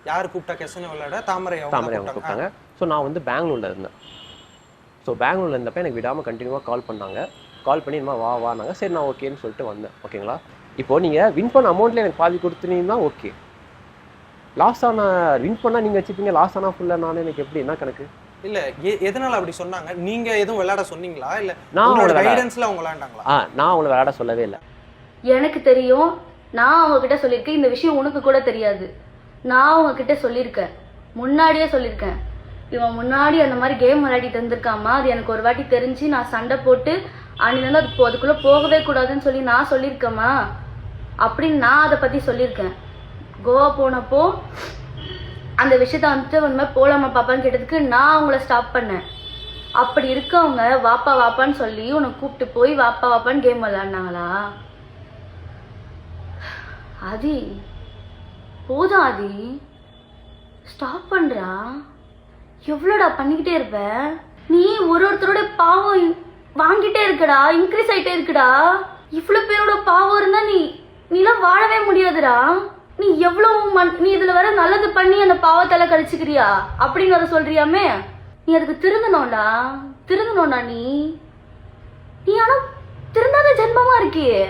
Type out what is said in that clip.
யார் கூப்பிட்டா கெசனோ விளையாட? தாமரை அவங்க கூப்பிட்டாங்க. ஸோ நான் வந்து பெங்களூரில் இருந்தேன். ஸோ பெங்களூரில் இருந்தப்போ எனக்கு விடாமல் கண்டினியூவாக கால் பண்ணாங்க. கால் பண்ணி இந்த மாதிரி வானாங்க. சரி நான் ஓகேன்னு சொல்லிட்டு வந்தேன். ஓகேங்களா? இப்போது நீங்கள் வின் பண்ண அமௌண்ட்டில் எனக்கு பாதி கொடுத்துனீங்கன்னா ஓகே. லாஸ் ஆன வின் பண்ணால் நீங்கள் வச்சுப்பீங்க, லாஸ் ஆனால் ஃபுல்லாக நான் எனக்கு எப்படி என்ன கணக்கு? இல்ல எதனால அப்படி சொன்னாங்க? நீங்க எதுவும் விளையாட சொன்னீங்களா? இல்ல நான் கைடன்ஸ்ல அவங்க விளையாண்டாங்களா? நான் அவங்கள விளையாட சொல்லவே இல்லை. எனக்கு தெரியும், நான் அவங்க கிட்ட சொல்லியிருக்கேன். இந்த விஷயம் உனக்கு கூட தெரியாது. நான் அவங்க கிட்ட சொல்லியிருக்கேன், முன்னாடியே சொல்லியிருக்கேன். இவன் முன்னாடி அந்த மாதிரி கேம் விளையாடிட்டு இருந்திருக்காமா, அது எனக்கு ஒரு வாட்டி தெரிஞ்சு நான் சண்டை போட்டு அன்னிலேருந்து அதுக்குள்ளே போகவே கூடாதுன்னு சொல்லி நான் சொல்லியிருக்கேம்மா அப்படின்னு நான் அதை பற்றி சொல்லியிருக்கேன். கோவா போனப்போ அந்த விஷயத்த வந்துட்டு உண்மை போலாமா பாப்பான்னு கேட்டதுக்கு நான் அவங்கள ஸ்டாப் பண்ணேன். அப்படி இருக்கவங்க வாப்பா வாப்பான்னு சொல்லி உன்னை கூப்பிட்டு போய் வாப்பா வாப்பான்னு கேம் விளையாடினாங்களா? ஆதி போதும், ஆதி ஸ்டாப் பண்றா. எவ்வளோடா பண்ணிக்கிட்டே இருப்ப நீ? ஒருத்தரோட பாவம் வாங்கிட்டே இருக்கடா, இன்க்ரீஸ் ஆகிட்டே இருக்குடா. இவ்வளோ பேரோட பாவம் இருந்தா நீலாம் வாழவே முடியாதுடா. நீ எவ்வளவு நீ இதுல வர நல்லது பண்ணி அந்த பாவத்தால கழிச்சுக்கிறியா அப்படின்னு அதை சொல்றியாமே. நீ அதுக்கு திருந்தணும்டா. நீ ஆனா திருந்தாத ஜென்மமா இருக்கியே.